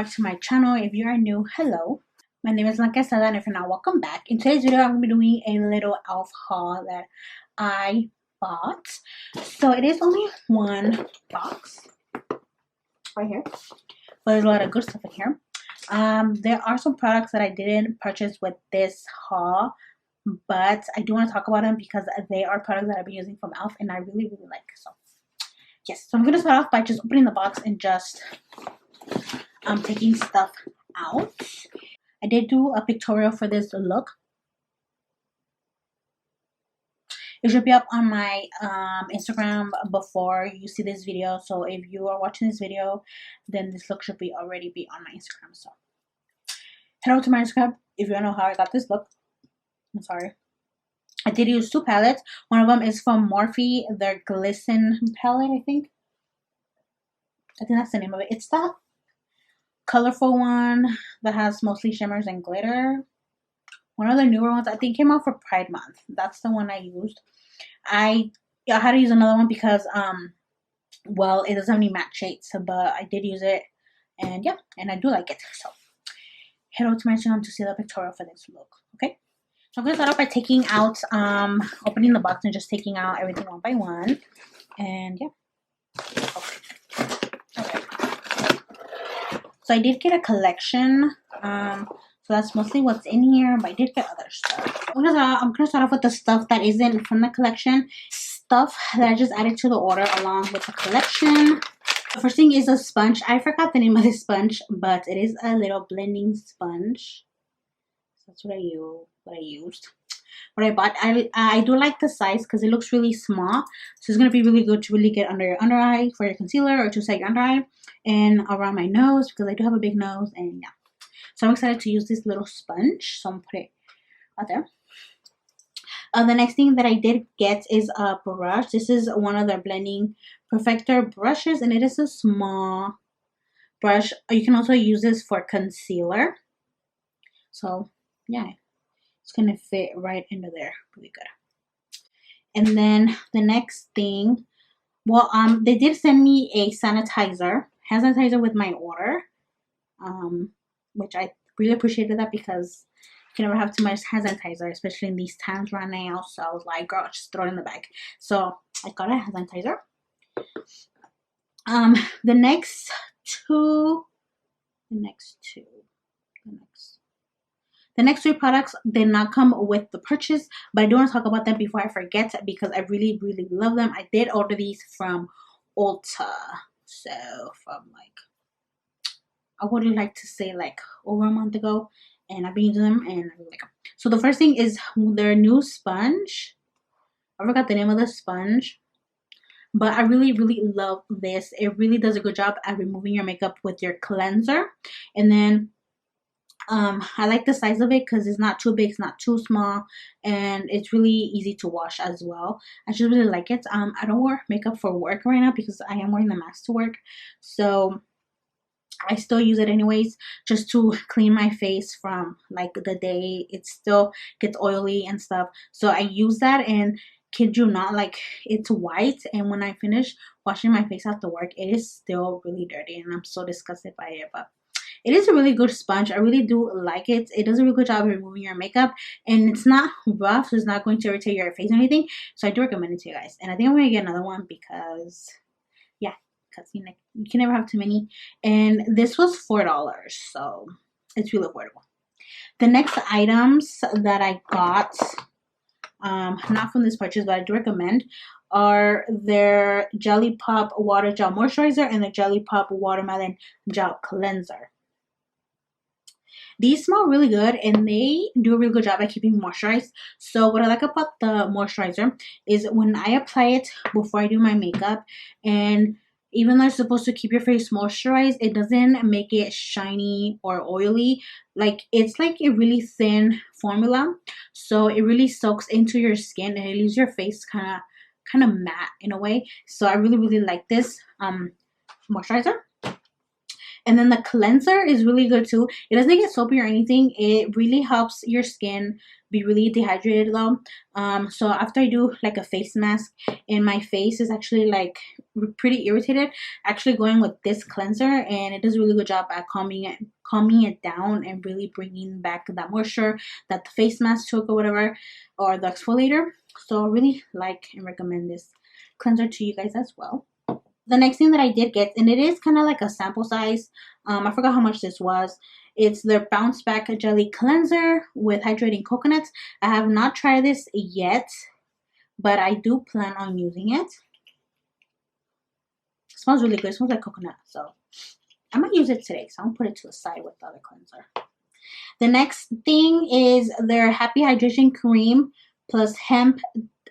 back to my channel. If you are new, hello. My name is BlancaEstela, and if you're not, welcome back. In today's video, I'm going to be doing a little e.l.f. haul that I bought. So it is only one box right here, but there's a lot of good stuff in here. There are some products that I didn't purchase with this haul, but I do want to talk about them because they are products that I've been using from e.l.f. and I really like. So yes, so I'm going to start off by just opening the box and just taking stuff out. I did do a pictorial for this look. It should be up on my Instagram before you see this video. So if you are watching this video, then this look should already be on my Instagram. So head over to my Instagram if you want to know how I got this look. I'm sorry. I did use two palettes. One of them is from Morphe, their Glisten palette, I think that's the name of it. It's that colorful one that has mostly shimmers and glitter. One of the newer ones, I think, came out for Pride Month. That's the one I used. I had to use another one because well, it doesn't have any matte shades, but I did use it, and yeah, and I do like it. So head over to my channel to see the pictorial for this look. Okay, so I'm gonna start off by taking out opening the box and just taking out everything one by one, and yeah. Okay. So I did get a collection, so that's mostly what's in here, but I did get other stuff. I'm gonna start off with the stuff that isn't from the collection, stuff that I just added to the order along with the collection. The first thing is a sponge. I forgot the name of this sponge, but it is a little blending sponge. So that's what I used. What I bought. I do like the size because it looks really small, so it's gonna be really good to really get under your under eye for your concealer, or to set your under eye and around my nose because I do have a big nose, and yeah. So I'm excited to use this little sponge. So I'm gonna put it out there. The next thing that I did get is a brush. This is one of their blending perfector brushes, and it is a small brush. You can also use this for concealer. So yeah. It's gonna fit right into there really good. And then the next thing, well, they did send me a hand sanitizer with my order, which I really appreciated that because you can never have too much hand sanitizer, especially in these times right now. So I was like, girl, just throw it in the bag. So I got a hand sanitizer. The next three products did not come with the purchase, but I do want to talk about them before I forget because I really love them. I did order these from Ulta, so from like, I would like to say like over a month ago, and I've been using them and I really like them. So the first thing is their new sponge. I forgot the name of the sponge, but I really love this. It really does a good job at removing your makeup with your cleanser. And then I like the size of it because it's not too big, it's not too small, and it's really easy to wash as well. I just really like it. I don't wear makeup for work right now because I am wearing the mask to work, so I still use it anyways, just to clean my face from like the day it still gets oily and stuff. So I use that, and kid you not, like, it's white, and when I finish washing my face after work, it is still really dirty, and I'm so disgusted by it. But it is a really good sponge. I really do like it. It does a really good job of removing your makeup, and it's not rough, so it's not going to irritate your face or anything. So I do recommend it to you guys. And I think I'm going to get another one because, yeah, because you can never have too many. And this was $4, so it's really affordable. The next items that I got, not from this purchase, but I do recommend, are their Jelly Pop Water Gel Moisturizer and the Jelly Pop Watermelon Gel Cleanser. These smell really good, and they do a really good job at keeping moisturized. So what I like about the moisturizer is when I apply it before I do my makeup, and even though it's supposed to keep your face moisturized, it doesn't make it shiny or oily. Like, it's like a really thin formula, so it really soaks into your skin and it leaves your face kind of matte in a way. So I really like this moisturizer. And then the cleanser is really good too. It doesn't get soapy or anything. It really helps your skin be really dehydrated though. So after I do like a face mask and my face is actually like pretty irritated, actually going with this cleanser, and it does a really good job at calming it down and really bringing back that moisture that the face mask took or whatever, or the exfoliator. So I really like and recommend this cleanser to you guys as well. The next thing that I did get, and it is kind of like a sample size, I forgot how much this was. It's their Bounce Back Jelly Cleanser with Hydrating Coconuts. I have not tried this yet, but I do plan on using it. It smells really good. It smells like coconut, so I'm going to use it today. So I'm going to put it to the side with the other cleanser. The next thing is their Happy Hydration Cream plus Hemp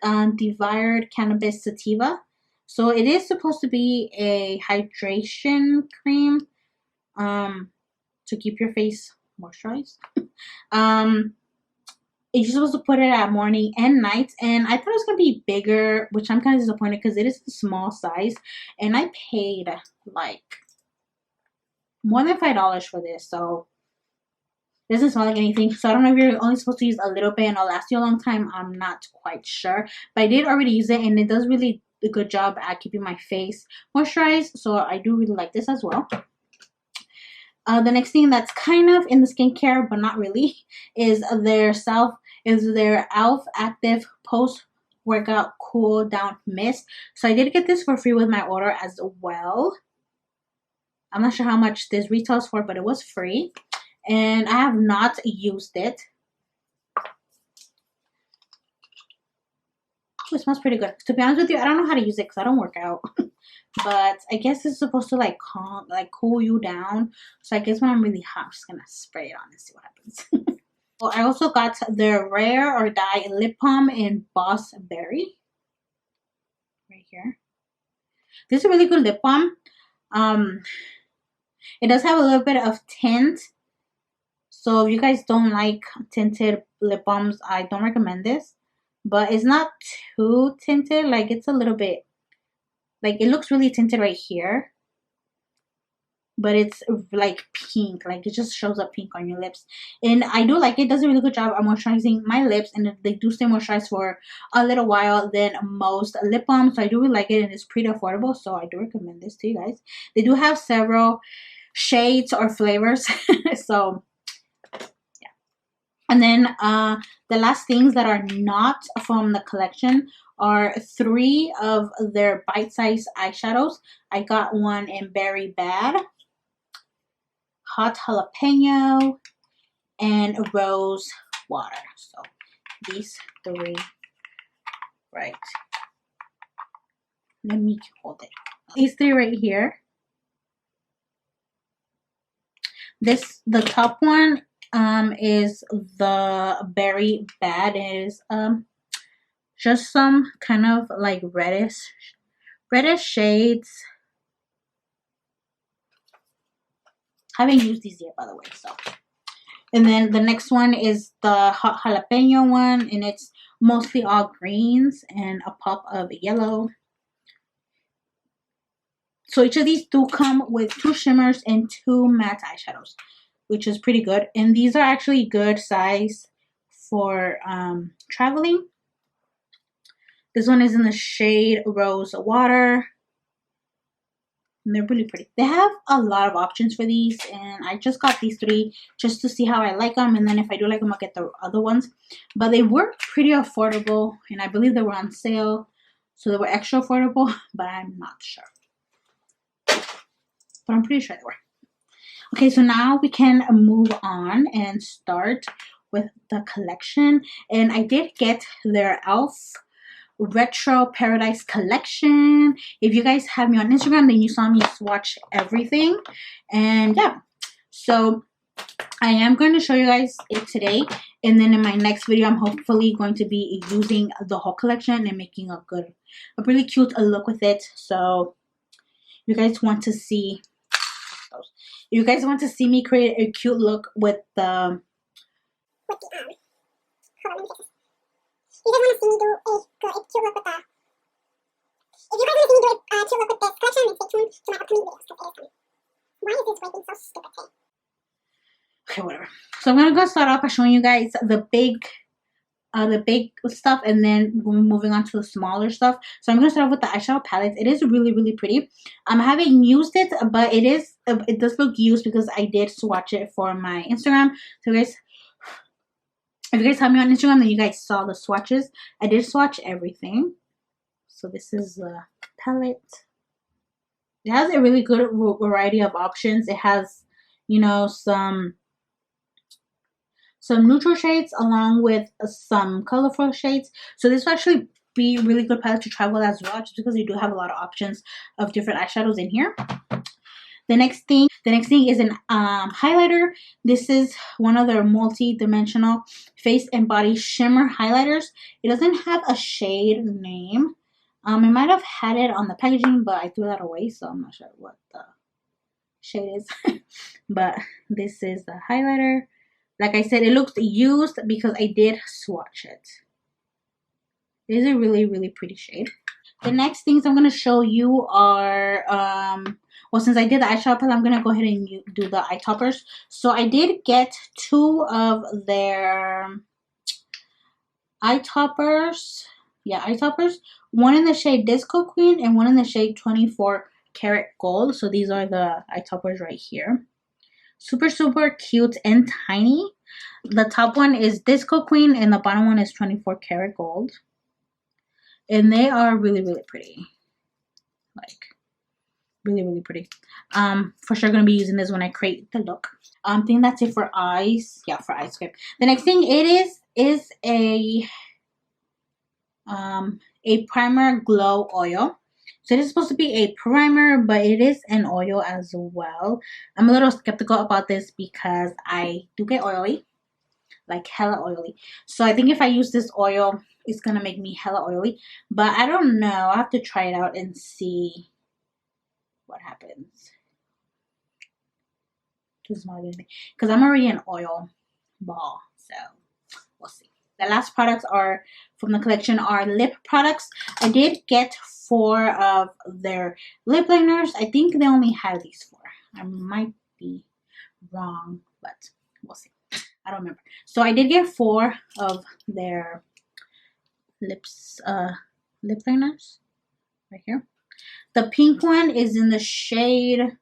Devoured Cannabis Sativa. So it is supposed to be a hydration cream to keep your face moisturized. You're supposed to put it at morning and night, and I thought it was going to be bigger, which I'm kind of disappointed because it is a small size, and I paid like more than $5 for this, so it doesn't smell like anything. So I don't know if you're only supposed to use a little bit and it'll last you a long time. I'm not quite sure, but I did already use it, and it does really a good job at keeping my face moisturized, so I do really like this as well. The next thing that's kind of in the skincare but not really is their e.l.f Active Post Workout Cool Down Mist. So I did get this for free with my order as well. I'm not sure how much this retails for, but it was free, and I have not used it. It smells pretty good. To be honest with you, I don't know how to use it because I don't work out. But I guess it's supposed to like cool you down. So I guess when I'm really hot, I'm just gonna spray it on and see what happens. Well, I also got the Rare or Die Lip Balm in Boss Berry. Right here. This is a really good lip balm. It does have a little bit of tint. So if you guys don't like tinted lip balms, I don't recommend this. But it's not too tinted. Like, it's a little bit, like, it looks really tinted right here, but it's like pink. Like, it just shows up pink on your lips, and I do like it. It does a really good job of moisturizing my lips, and they do stay moisturized for a little while than most lip balms. So I do really like it, and it's pretty affordable, so I do recommend this to you guys. They do have several shades or flavors. So and then the last things that are not from the collection are 3 of their bite-sized eyeshadows. I got one in Berry Bad, Hot Jalapeno, and Rose Water. So these 3 right. Let me hold it. These 3 right here. The top one is the Berry Bad. It is just some kind of like reddish shades. Haven't used these yet, by the way. So, and then the next one is the Hot Jalapeno one, and it's mostly all greens and a pop of yellow. So each of these do come with 2 shimmers and 2 matte eyeshadows, which is pretty good. And these are actually good size for traveling. This one is in the shade Rose Water, and they're really pretty. They have a lot of options for these, and I just got these 3 just to see how I like them, and then if I do like them, I'll get the other ones. But they were pretty affordable, and I believe they were on sale, so they were extra affordable, but I'm not sure. But I'm pretty sure they were. Okay, so now we can move on and start with the collection. And I did get their e.l.f. Retro Paradise collection. If you guys have me on Instagram, then you saw me swatch everything. And yeah, so I am going to show you guys it today. And then in my next video, I'm hopefully going to be using the whole collection and making a really cute look with it. So you guys want to see... If you guys want to see me create a cute look with the... hold on, let me get this. You guys want to see me do a cute look with the... If you guys want to see me do a cute look with this collection, then stay tuned to my upcoming videos, because it is coming. Why is this wiping so stupid today? Okay, whatever. So I'm gonna go start off by showing you guys the big stuff, and then moving on to the smaller stuff. So I'm gonna start off with the eyeshadow palettes. It is really, really pretty. I haven't used it, but it does look used because I did swatch it for my Instagram. So guys, if you guys have me on Instagram, then you guys saw the swatches. I did swatch everything. So this is the palette. It has a really good variety of options. It has, you know, some neutral shades along with some colorful shades. So this will actually be a really good palette to travel as well, just because you do have a lot of options of different eyeshadows in here. The next thing is an highlighter. This is one of their multi-dimensional face and body shimmer highlighters. It doesn't have a shade name. It might have had it on the packaging, but I threw that away, so I'm not sure what the shade is. But this is the highlighter. Like I said, it looks used because I did swatch it. It is a really, really pretty shade. The next things I'm going to show you are, well, since I did the eyeshadow palette, I'm going to go ahead and do the eye toppers. So I did get 2 of their eye toppers. Yeah, eye toppers. One in the shade Disco Queen and one in the shade 24 Karat Gold. So these are the eye toppers right here. Super, super cute and tiny. The top one is Disco Queen and the bottom one is 24 Karat Gold. And they are really, really pretty. Like, really, really pretty. For sure going to be using this when I create the look. I think that's it for eyes. Yeah, for eyes. Okay. The next thing it is a primer glow oil. So it is supposed to be a primer, but it is an oil as well. I'm a little skeptical about this because I do get oily, like hella oily. So I think if I use this oil, it's gonna make me hella oily. But I don't know. I'll have to try it out and see what happens. Because I'm already an oil ball, so we'll see. The last products are from the collection are lip products. I did get 4 of their lip liners. I think they only had these 4. I might be wrong, but we'll see. I don't remember. So I did get 4 of their lip liners right here. The pink one is in the shade.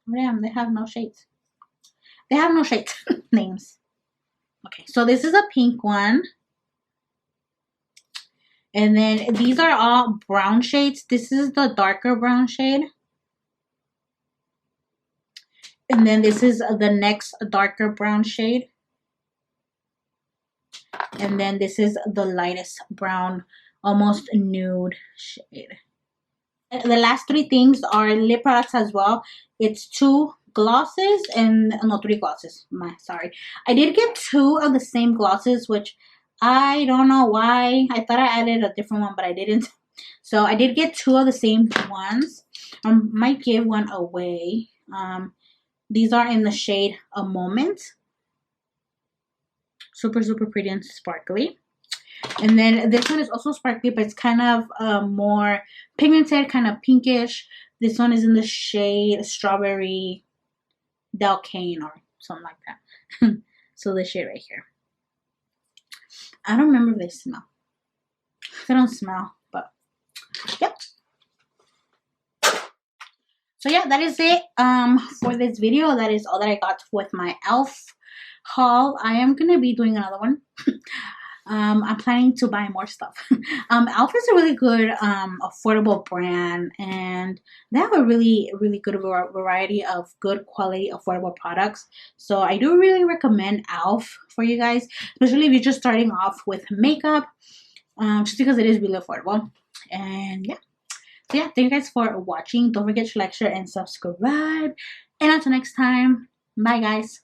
Oh, damn, they have no shades. They have no shade names. Okay, so this is a pink one. And then these are all brown shades. This is the darker brown shade. And then this is the next darker brown shade. And then this is the lightest brown, almost nude shade. And the last 3 things are lip products as well. It's 2 glosses and no, 3 glosses. Sorry, I did get 2 of the same glosses, which I don't know why. I thought I added a different one, but I didn't. So I did get 2 of the same ones. I might give one away. These are in the shade A Moment. Super, super pretty and sparkly. And then this one is also sparkly, but it's kind of more pigmented, kind of pinkish. This one is in the shade Strawberry 𝙎𝙬𝙀 or something like that. So this shade right here. I don't remember if they smell. They don't smell, but yep. So yeah, that is it for this video. That is all that I got with my e.l.f. haul. I am gonna be doing another one. I'm planning to buy more stuff. e.l.f. is a really good affordable brand, and they have a really, really good variety of good quality affordable products. So I do really recommend e.l.f. for you guys, especially if you're just starting off with makeup, just because it is really affordable. And yeah. So yeah, thank you guys for watching. Don't forget to like, share, and subscribe. And until next time, bye guys.